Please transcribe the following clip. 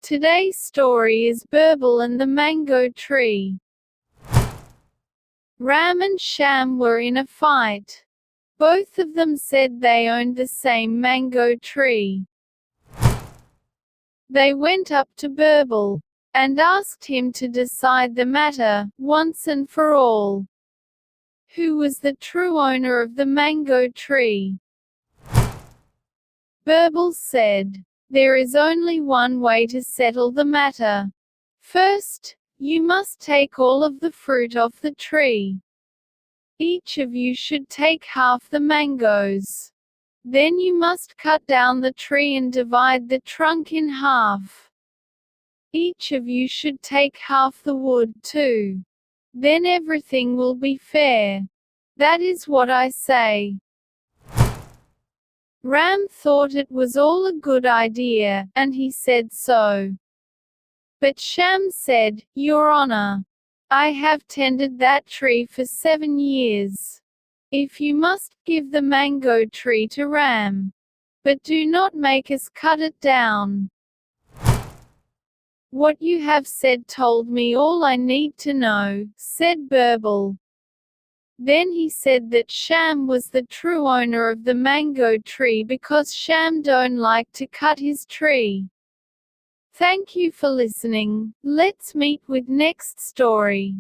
Today's story is Birbal and the Mango Tree. Ram and Sham were in a fight. Both of them said they owned the same mango tree. They went up to Birbal and asked him to decide the matter, once and for all. Who was the true owner of the mango tree? Birbal said, "There is only one way to settle the matter. First, you must take all of the fruit off the tree. Each of you should take half the mangoes. Then you must cut down the tree and divide the trunk in half. Each of you should take half the wood too. Then everything will be fair. That is what I say." Ram thought it was all a good idea, and he said so. But Sham said, "Your Honor, I have tended that tree for 7 years. If you must, give the mango tree to Ram. But do not make us cut it down." "What you have said told me all I need to know," said Birbal. Then he said that Sham was the true owner of the mango tree because Sham don't like to cut his tree. Thank you for listening. Let's meet with next story.